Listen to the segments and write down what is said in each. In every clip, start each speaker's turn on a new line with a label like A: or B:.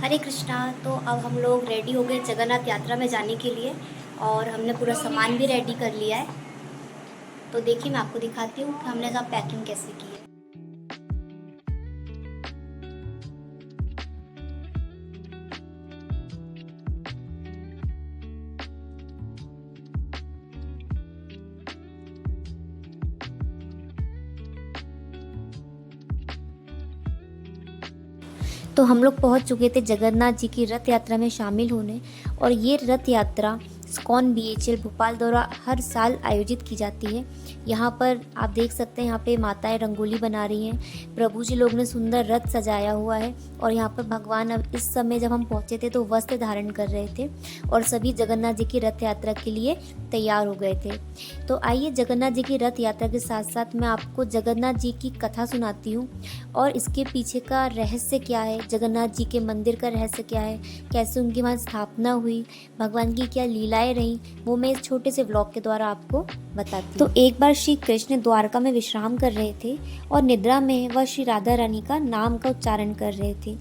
A: हरे कृष्णा। तो अब हम लोग रेडी हो गए जगन्नाथ यात्रा में जाने के लिए और हमने पूरा सामान भी रेडी कर लिया है। तो देखिए मैं आपको दिखाती हूँ कि हमने सब पैकिंग कैसे की है। तो हम लोग पहुंच चुके थे जगन्नाथ जी की रथ यात्रा में शामिल होने। और ये रथ यात्रा इस्कॉन BHL भोपाल द्वारा हर साल आयोजित की जाती है। यहाँ पर आप देख सकते हैं, यहाँ पे माताएं रंगोली बना रही हैं। प्रभु जी लोग ने सुंदर रथ सजाया हुआ है और यहाँ पर भगवान अब इस समय जब हम पहुँचे थे तो वस्त्र धारण कर रहे थे और सभी जगन्नाथ जी की रथ यात्रा के लिए तैयार हो गए थे। तो आइए जगन्नाथ जी की रथ यात्रा के साथ साथ मैं आपको जगन्नाथ जी की कथा सुनाती हूँ और इसके पीछे का रहस्य क्या है, जगन्नाथ जी के मंदिर का रहस्य क्या है, कैसे उनकी वहाँ स्थापना हुई, भगवान की क्या लीलाएं रहीं, वो मैं इस छोटे से व्लॉग के द्वारा आपको बताती हूँ। तो एक बार श्री कृष्ण द्वारका में विश्राम कर रहे थे और निद्रा में वह श्री राधा रानी का नाम का उच्चारण कर रहे थे।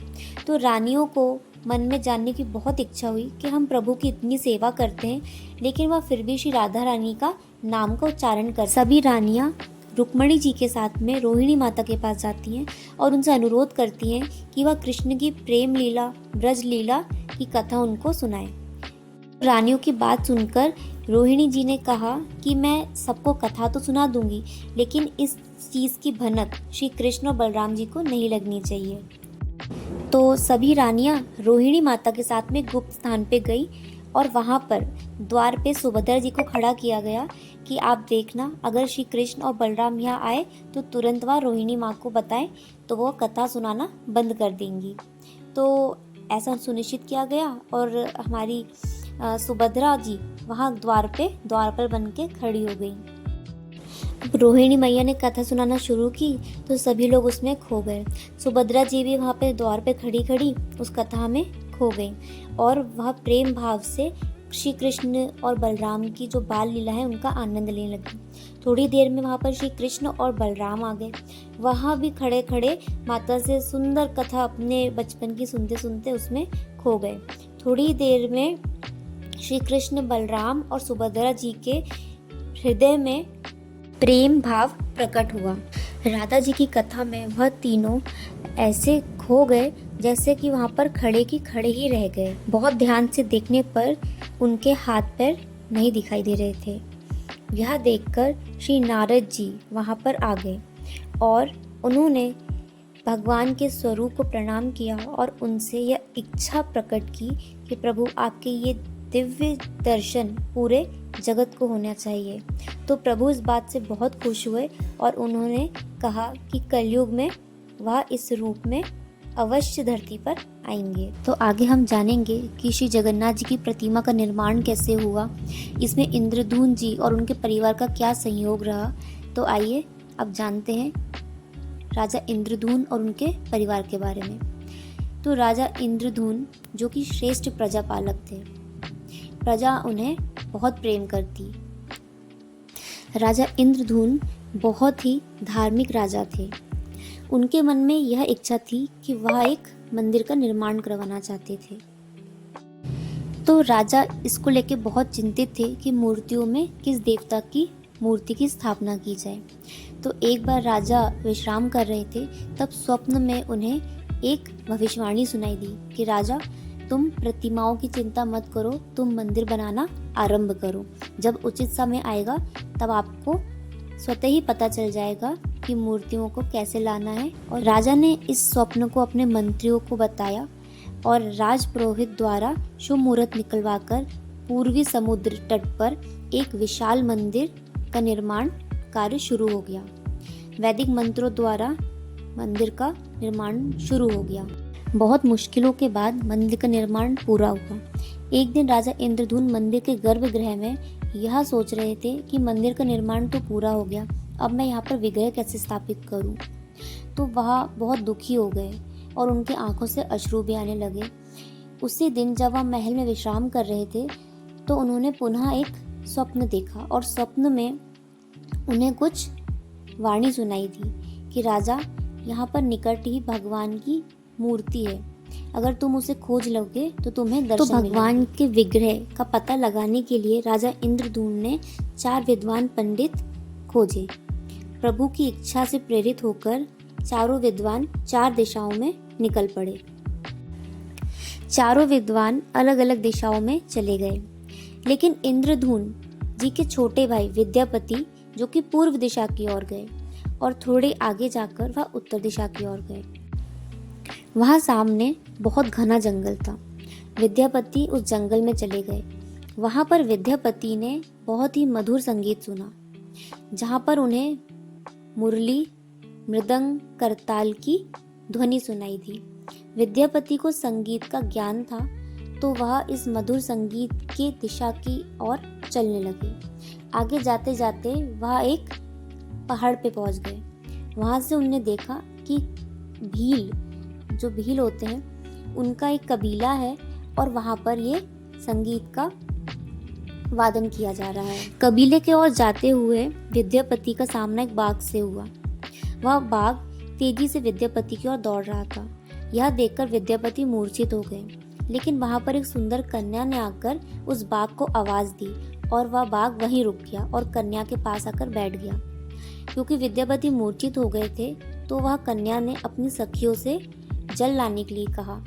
A: तो रानियों को मन में जानने की बहुत इच्छा हुई कि हम प्रभु की इतनी सेवा करते हैं लेकिन वह फिर भी श्री राधा रानी का नाम का उच्चारण कर। सभी रानियां रुक्मणी जी के साथ में रोहिणी माता के पास जाती हैं और उनसे अनुरोध करती हैं कि वह कृष्ण की प्रेम लीला, ब्रज लीला की कथा उनको सुनाए। रानियों की बात सुनकर रोहिणी जी ने कहा कि मैं सबको कथा तो सुना दूंगी लेकिन इस चीज़ की भनक श्री कृष्ण और बलराम जी को नहीं लगनी चाहिए। तो सभी रानियां रोहिणी माता के साथ में गुप्त स्थान पे गई और वहाँ पर द्वार पे सुभद्रा जी को खड़ा किया गया कि आप देखना, अगर श्री कृष्ण और बलराम यहाँ आए तो तुरंत वह रोहिणी माँ को बताएं तो वो कथा सुनाना बंद कर देंगी। तो ऐसा सुनिश्चित किया गया और हमारी सुभद्रा जी वहाँ द्वार पर बन के खड़ी हो गई। रोहिणी मैया ने कथा सुनाना शुरू की तो सभी लोग उसमें खो गए। सुभद्रा जी भी वहाँ पे द्वार पे खड़ी खड़ी उस कथा में खो गई और वह प्रेम भाव से श्री कृष्ण और बलराम की जो बाल लीला है उनका आनंद लेने लगी। थोड़ी देर में वहाँ पर श्री कृष्ण और बलराम आ गए। वहाँ भी खड़े खड़े माता से सुंदर कथा अपने बचपन की सुनते सुनते उसमें खो गए। थोड़ी देर में श्री कृष्ण, बलराम और सुभद्रा जी के हृदय में प्रेम भाव प्रकट हुआ। राधा जी की कथा में वह तीनों ऐसे खो गए जैसे कि वहाँ पर खड़े की खड़े ही रह गए। बहुत ध्यान से देखने पर उनके हाथ पैर नहीं दिखाई दे रहे थे। यह देखकर श्री नारद जी वहाँ पर आ गए और उन्होंने भगवान के स्वरूप को प्रणाम किया और उनसे यह इच्छा प्रकट की कि प्रभु आपके ये दिव्य दर्शन पूरे जगत को होना चाहिए। तो प्रभु इस बात से बहुत खुश हुए और उन्होंने कहा कि कलयुग में वह इस रूप में अवश्य धरती पर आएंगे। तो आगे हम जानेंगे कि श्री जगन्नाथ जी की प्रतिमा का निर्माण कैसे हुआ, इसमें इंद्रधून जी और उनके परिवार का क्या संयोग रहा। तो आइए अब जानते हैं राजा इंद्रधून और उनके परिवार के बारे में। तो राजा इंद्रधून जो कि श्रेष्ठ प्रजापालक थे, प्रजा उन्हें बहुत प्रेम करती। राजा इंद्रधून बहुत ही धार्मिक राजा थे। उनके मन में यह इच्छा थी कि वह एक मंदिर का निर्माण करवाना चाहते थे। तो राजा इसको लेके बहुत चिंतित थे कि मूर्तियों में किस देवता की मूर्ति की स्थापना की जाए। तो एक बार राजा विश्राम कर रहे थे, तब स्वप्न में उन्हें एक भविष्यवाणी सुनाई दी कि राजा, तुम प्रतिमाओं की चिंता मत करो, तुम मंदिर बनाना आरंभ करो। जब उचित समय आएगा तब आपको स्वतः ही पता चल जाएगा कि मूर्तियों को कैसे लाना है। और राजा ने इस स्वप्न को अपने मंत्रियों को बताया और राजपुरोहित द्वारा शुभ मुहूर्त निकलवाकर पूर्वी समुद्र तट पर एक विशाल मंदिर का निर्माण कार्य शुरू हो गया। वैदिक मंत्रों द्वारा मंदिर का निर्माण शुरू हो गया। बहुत मुश्किलों के बाद मंदिर का निर्माण पूरा हुआ। एक दिन राजा इंद्रधून मंदिर के गर्भगृह में यह सोच रहे थे कि मंदिर का निर्माण तो पूरा हो गया, अब मैं यहाँ पर विग्रह कैसे स्थापित करूँ। तो वह बहुत दुखी हो गए और उनके आंखों से अश्रु भी आने लगे। उसी दिन जब वह महल में विश्राम कर रहे थे तो उन्होंने पुनः एक स्वप्न देखा और स्वप्न में उन्हें कुछ वाणी सुनाई थी कि राजा, यहाँ पर निकट ही भगवान की मूर्ति है अगर तुम उसे खोज लोगे तो तुम्हें दर्शन तो भगवान के विग्रह का पता लगाने के लिए राजा इंद्रदूम्न ने 4 विद्वान पंडित खोजे। प्रभु की इच्छा से प्रेरित होकर चारों विद्वान 4 दिशाओं में निकल पड़े। चारों विद्वान अलग अलग दिशाओं में चले गए, लेकिन इंद्रदूम्न जी के छोटे भाई विद्यापति जो कि पूर्व दिशा की ओर गए और थोड़े आगे जाकर वह उत्तर दिशा की ओर गए। वहाँ सामने बहुत घना जंगल था। विद्यापति उस जंगल में चले गए। वहाँ पर विद्यापति ने बहुत ही मधुर संगीत सुना, जहाँ पर उन्हें मुरली, मृदंग, करताल की ध्वनि सुनाई दी। विद्यापति को संगीत का ज्ञान था, तो वह इस मधुर संगीत की दिशा की ओर चलने लगे। आगे जाते जाते वह एक पहाड़ पे पहुंच गए। वहां से उन्होंने देखा कि भील होते हैं उनका एक कबीला है और वहां पर ये संगीत का वादन किया जा रहा है। कबीले के ओर जाते हुए विद्यापति का सामना एक बाघ से हुआ। वह बाघ तेजी से विद्यापति की ओर दौड़ रहा था। यह देखकर विद्यापति मूर्छित हो गए, लेकिन वहां पर एक सुंदर कन्या ने आकर उस बाघ को आवाज दी और वह बाघ वहीं रुक गया और कन्या के पास आकर बैठ गया। क्योंकि विद्यापति मूर्छित हो गए थे, तो वह कन्या ने अपनी सखियों से जल लाने के लिए कहा,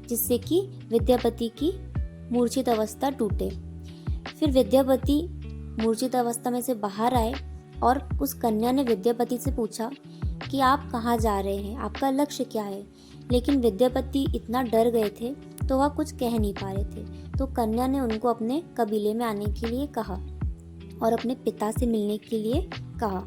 A: जिससे कि विद्यापति की मूर्छित अवस्था टूटे। फिर विद्यापति मूर्छित अवस्था में से बाहर आए और उस कन्या ने विद्यापति से पूछा कि आप कहाँ जा रहे हैं, आपका लक्ष्य क्या है। लेकिन विद्यापति इतना डर गए थे तो वह कुछ कह नहीं पा रहे थे। तो कन्या ने उनको अपने कबीले में आने के लिए कहा और अपने पिता से मिलने के लिए कहा।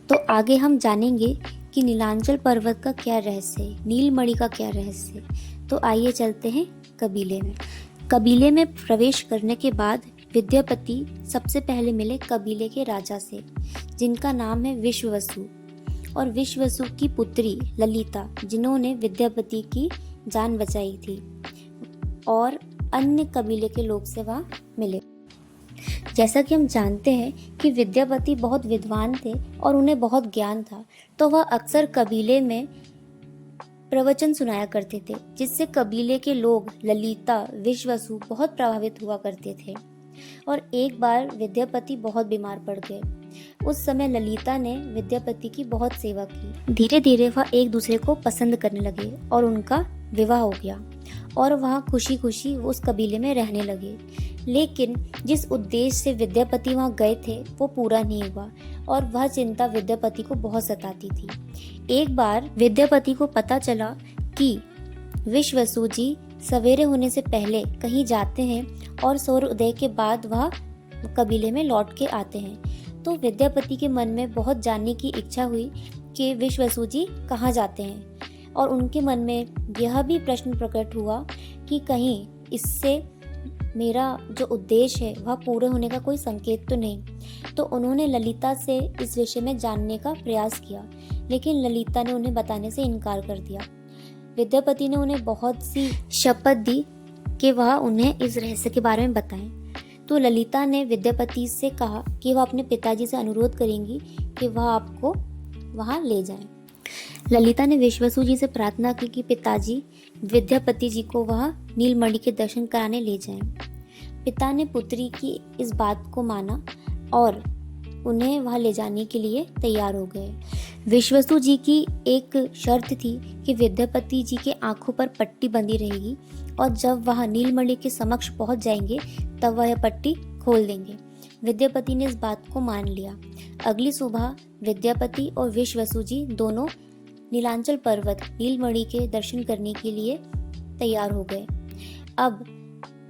A: तो आगे हम जानेंगे कि नीलांचल पर्वत का क्या रहस्य है, नीलमणि का क्या रहस्य है। तो आइए चलते हैं कबीले में। कबीले में प्रवेश करने के बाद विद्यापति सबसे पहले मिले कबीले के राजा से, जिनका नाम है विश्ववसु, और विश्ववसु की पुत्री ललिता, जिन्होंने विद्यापति की जान बचाई थी, और अन्य कबीले के लोग से वहाँ मिले। जैसा कि हम जानते हैं कि विद्यापति बहुत विद्वान थे और उन्हें बहुत ज्ञान था, तो वह अक्सर कबीले में प्रवचन सुनाया करते थे, जिससे कबीले के लोग ललिता, विश्ववसु बहुत प्रभावित हुआ करते थे। और एक बार विद्यापति बहुत बीमार पड़ गए। उस समय ललिता ने विद्यापति की बहुत सेवा की। धीरे धीरे वह एक दूसरे को पसंद करने लगे और उनका विवाह हो गया और वह खुशी खुशी उस कबीले में रहने लगे। लेकिन जिस उद्देश्य से विद्यापति वहाँ गए थे वो पूरा नहीं हुआ और वह चिंता विद्यापति को बहुत सताती थी। एक बार विद्यापति को पता चला कि विश्ववसु जी सवेरे होने से पहले कहीं जाते हैं और सूर्योदय के बाद वह कबीले में लौट के आते हैं। तो विद्यापति के मन में बहुत जानने की इच्छा हुई कि विश्ववसु जी कहाँ जाते हैं, और उनके मन में यह भी प्रश्न प्रकट हुआ कि कहीं इससे मेरा जो उद्देश्य है वह पूरे होने का कोई संकेत तो नहीं। तो उन्होंने ललिता से इस विषय में जानने का प्रयास किया, लेकिन ललिता ने उन्हें बताने से इनकार कर दिया। विद्यापति ने उन्हें बहुत सी शपथ दी कि वह उन्हें इस रहस्य के बारे में बताएं। तो ललिता ने विद्यापति से कहा कि वह अपने पिताजी से अनुरोध करेंगी कि वह आपको वहां ले जाएं। ललिता ने विश्ववसु जी से प्रार्थना की कि पिताजी विद्यापति जी को वह नीलमणि के दर्शन कराने ले जाएं। पिता ने पुत्री की इस बात को माना और उन्हें वहां ले जाने के लिए तैयार हो गए। विश्ववसु जी की एक शर्त थी कि विद्यापति जी के आंखों पर पट्टी बंधी रहेगी और जब वह नीलमणि के समक्ष पहुंच जाएंगे तब वह पट्टी खोल देंगे। विद्यापति ने इस बात को मान लिया। अगली सुबह विद्यापति और विश्ववसु जी दोनों नीलांचल पर्वत नीलमणि के दर्शन करने के लिए तैयार हो गए। अब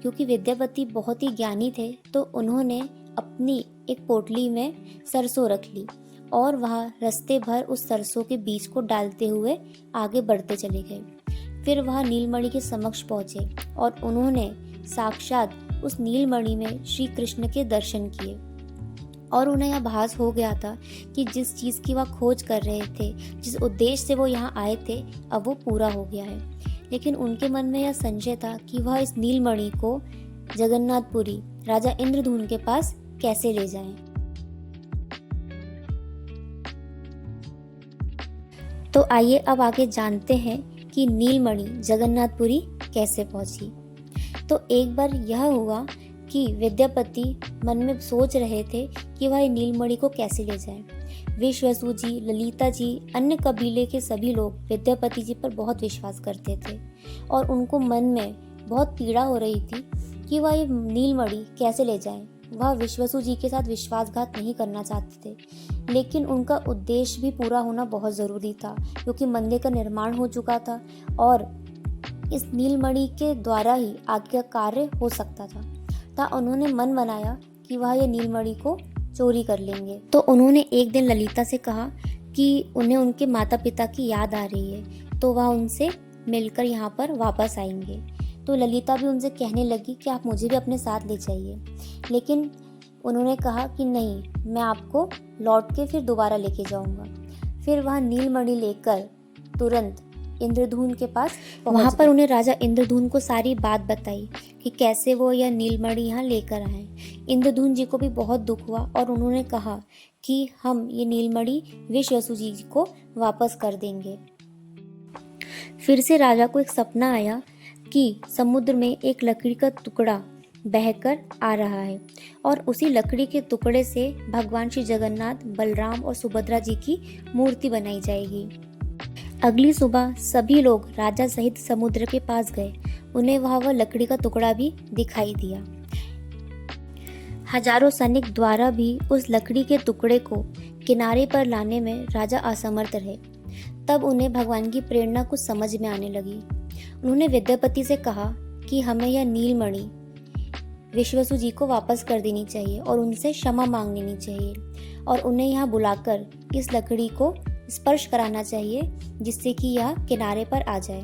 A: क्योंकि विद्यापति बहुत ही ज्ञानी थे तो उन्होंने अपनी एक पोटली में सरसों रख ली और वह रास्ते भर उस सरसों के बीज को डालते हुए आगे बढ़ते चले गए। फिर वह नीलमणि के समक्ष पहुंचे और उन्होंने साक्षात उस नीलमणि में श्री कृष्ण के दर्शन किए और उन्हें यह भास हो गया था कि जिस चीज़ की वह खोज कर रहे थे, जिस उद्देश्य से वो यहाँ आए थे, अब वो पूरा हो गया है। लेकिन उनके मन में यह संशय था कि वह इस नीलमणि को जगन्नाथपुरी राजा इंद्रदूम्न के पास कैसे ले जाएं। तो आइए अब आगे जानते हैं कि नीलमणि जगन्नाथपुरी कैसे पहुंची। तो एक बार यह हुआ कि विद्यापति मन में सोच रहे थे कि वह नीलमणि को कैसे ले जाएं। विश्वसु जी, ललिता जी, अन्य कबीले के सभी लोग विद्यापति जी पर बहुत विश्वास करते थे और उनको मन में बहुत पीड़ा हो रही थी कि वह ये नीलमणि कैसे ले जाएं। वह विश्वसु जी के साथ विश्वासघात नहीं करना चाहते थे, लेकिन उनका उद्देश्य भी पूरा होना बहुत ज़रूरी था क्योंकि मंदिर का निर्माण हो चुका था और इस नीलमणि के द्वारा ही आगे का कार्य हो सकता था। उन्होंने मन बनाया कि वह ये नीलमणि को चोरी कर लेंगे। तो उन्होंने एक दिन ललिता से कहा कि उन्हें उनके माता पिता की याद आ रही है, तो वह उनसे मिलकर यहाँ पर वापस आएंगे। तो ललिता भी उनसे कहने लगी कि आप मुझे भी अपने साथ ले जाइए, लेकिन उन्होंने कहा कि नहीं, मैं आपको लौट के फिर दोबारा लेके जाऊंगा। फिर वह नीलमणि लेकर तुरंत इंद्रधून के पास वहाँ पर उन्हें राजा इंद्रधून को सारी बात बताई कि कैसे वो यह नीलमणि यहाँ लेकर आए। इंद्रधून जी को भी बहुत दुख हुआ और उन्होंने कहा कि हम ये नीलमणि विश्वसु जी को वापस कर देंगे। फिर से राजा को एक सपना आया कि समुद्र में एक लकड़ी का टुकड़ा बहकर आ रहा है और उसी लकड़ी के टुकड़े से भगवान श्री जगन्नाथ, बलराम और सुभद्रा जी की मूर्ति बनाई जाएगी। अगली सुबह सभी लोग राजा सहित समुद्र के पास गए। उन्हें वह लकड़ी का टुकड़ा भी दिखाई दिया। हजारों सैनिक द्वारा भी उस लकड़ी के टुकड़े को किनारे पर लाने में राजा असमर्थ रहे। तब उन्हें भगवान की प्रेरणा कुछ समझ में आने लगी। उन्होंने विद्यापति से कहा कि हमें यह नीलमणि विश्वसु जी को वापस कर देनी चाहिए और उनसे क्षमा मांग लेनी चाहिए और उन्हें यहाँ बुलाकर इस लकड़ी को स्पर्श कराना चाहिए जिससे कि यह किनारे पर आ जाए।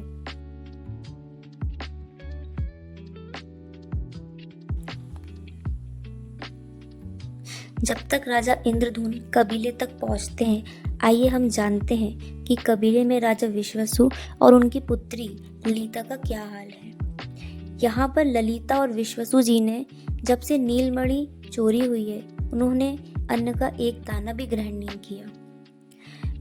A: जब तक राजा इंद्रधून कबीले तक पहुंचते हैं, आइए हम जानते हैं कि कबीले में राजा विश्वसु और उनकी पुत्री ललिता का क्या हाल है। यहाँ पर ललिता और विश्वसु जी ने जब से नीलमणि चोरी हुई है, उन्होंने अन्न का एक दाना भी ग्रहण नहीं किया।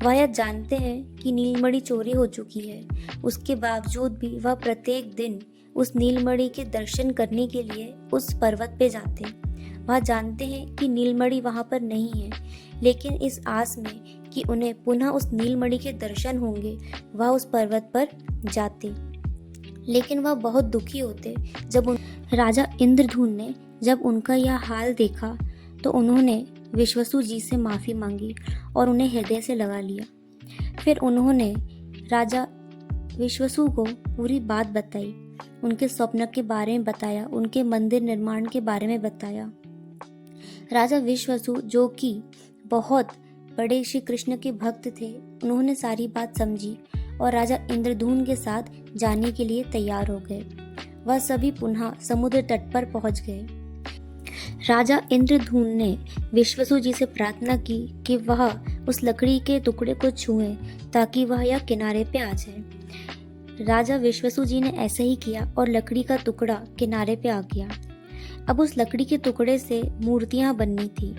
A: वह यह जानते हैं कि नीलमणि चोरी हो चुकी है, उसके बावजूद भी वह प्रत्येक दिन उस नीलमणि के दर्शन करने के लिए उस पर्वत पे जाते हैं। वह जानते हैं कि नीलमणि वहाँ पर नहीं है, लेकिन इस आस में कि उन्हें पुनः उस नीलमणि के दर्शन होंगे, वह उस पर्वत पर जाते। लेकिन वह बहुत दुखी होते जब राजा इंद्रधून ने जब उनका यह हाल देखा तो उन्होंने विश्वसु जी से माफ़ी मांगी और उन्हें हृदय से लगा लिया। फिर उन्होंने राजा विश्वसु को पूरी बात बताई, उनके स्वप्न के बारे में बताया, उनके मंदिर निर्माण के बारे में बताया। राजा विश्वसु, जो कि बहुत बड़े श्री कृष्ण के भक्त थे, उन्होंने सारी बात समझी और राजा इंद्रधून के साथ जाने के लिए तैयार हो गए। वह सभी पुनः समुद्र तट पर पहुंच गए। राजा इंद्रधून ने विश्वसु जी से प्रार्थना की कि वह उस लकड़ी के टुकड़े को छुएं ताकि वह यह किनारे पे आ जाए। राजा विश्वसु जी ने ऐसा ही किया और लकड़ी का टुकड़ा किनारे पे आ गया। अब उस लकड़ी के टुकड़े से मूर्तियां बननी थी।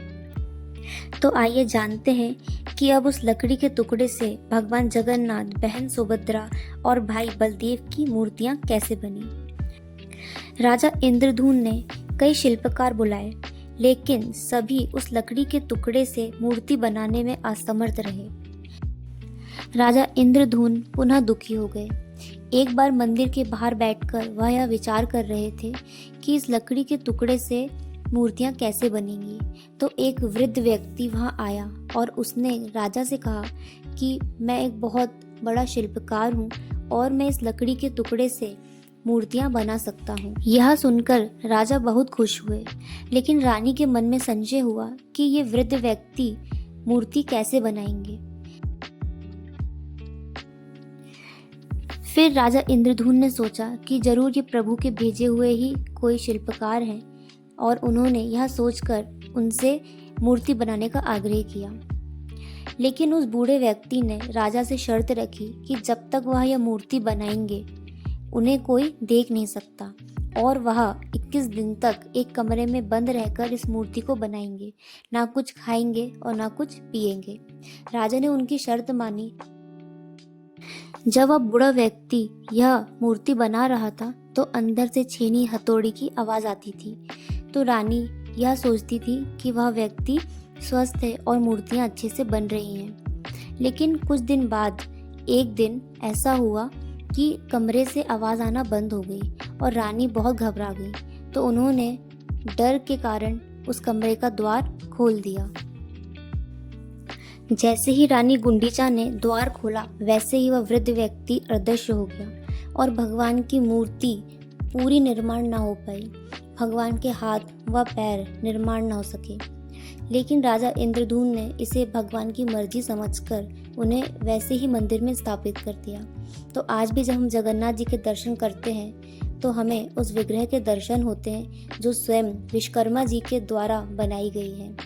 A: तो आइए जानते हैं कि अब उस लकड़ी के टुकड़े से भगवान जगन्नाथ, बहन सुभद्रा और भाई बलदेव की मूर्तियां कैसे बनी। राजा इंद्रधून ने कई शिल्पकार बुलाए, लेकिन सभी उस लकड़ी के टुकड़े से मूर्ति बनाने में असमर्थ रहे। राजा इंद्रधून पुनः दुखी हो गए। एक बार मंदिर के बाहर बैठकर वह यह विचार कर रहे थे कि इस लकड़ी के टुकड़े से मूर्तियां कैसे बनेंगी। तो एक वृद्ध व्यक्ति वहां आया और उसने राजा से कहा कि मैं एक बहुत बड़ा शिल्पकार हूँ और मैं इस लकड़ी के टुकड़े से मूर्तियां बना सकता हूँ। यह सुनकर राजा बहुत खुश हुए, लेकिन रानी के मन में संशय हुआ कि ये वृद्ध व्यक्ति मूर्ति कैसे बनाएंगे। फिर राजा इंद्रधून ने सोचा कि जरूर ये प्रभु के भेजे हुए ही कोई शिल्पकार हैं और उन्होंने यह सोचकर उनसे मूर्ति बनाने का आग्रह किया। लेकिन उस बूढ़े व्यक्ति ने राजा से शर्त रखी कि जब तक वह यह मूर्ति बनाएंगे उन्हें कोई देख नहीं सकता और वह 21 दिन तक एक कमरे में बंद रहकर इस मूर्ति को बनाएंगे, ना कुछ खाएंगे और ना कुछ पिएंगे। राजा ने उनकी शर्त मानी जब वह बूढ़ा व्यक्ति यह मूर्ति बना रहा था तो अंदर से छेनी हथौड़ी की आवाज़ आती थी। तो रानी यह सोचती थी कि वह व्यक्ति स्वस्थ है और मूर्तियाँ अच्छे से बन रही हैं। लेकिन कुछ दिन बाद एक दिन ऐसा हुआ कि कमरे से आवाज़ आना बंद हो गई और रानी बहुत घबरा गई। तो उन्होंने डर के कारण उस कमरे का द्वार खोल दिया। जैसे ही रानी गुंडीचा ने द्वार खोला वैसे ही वह वृद्ध व्यक्ति अदृश्य हो गया और भगवान की मूर्ति पूरी निर्माण ना हो पाई। भगवान के हाथ व पैर निर्माण ना हो सके। लेकिन राजा इंद्रद्युम्न ने इसे भगवान की मर्जी समझकर उन्हें वैसे ही मंदिर में स्थापित कर दिया। तो आज भी जब हम जगन्नाथ जी के दर्शन करते हैं तो हमें उस विग्रह के दर्शन होते हैं जो स्वयं विश्वकर्मा जी के द्वारा बनाई गई है।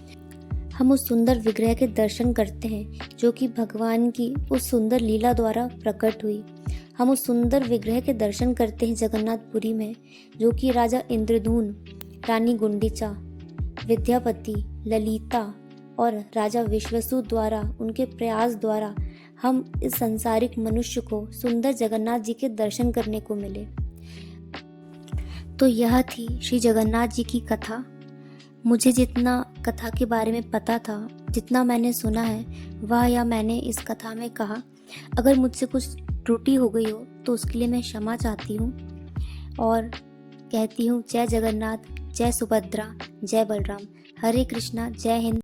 A: हम उस सुंदर विग्रह के दर्शन करते हैं जो कि भगवान की उस सुंदर लीला द्वारा प्रकट हुई। हम उस सुंदर विग्रह के दर्शन करते हैं जगन्नाथपुरी में, जो कि राजा इंद्रद्युम्न, रानी गुंडीचा, विद्यापति, ललिता और राजा विश्वसु द्वारा, उनके प्रयास द्वारा हम इस संसारिक मनुष्य को सुंदर जगन्नाथ जी के दर्शन करने को मिले। तो यह थी श्री जगन्नाथ जी की कथा। मुझे जितना कथा के बारे में पता था, जितना मैंने सुना है, वह या मैंने इस कथा में कहा। अगर मुझसे कुछ त्रुटि हो गई हो तो उसके लिए मैं क्षमा चाहती हूँ और कहती हूँ जय जगन्नाथ, जय सुभद्रा, जय बलराम। हरे कृष्णा, जय हिंद।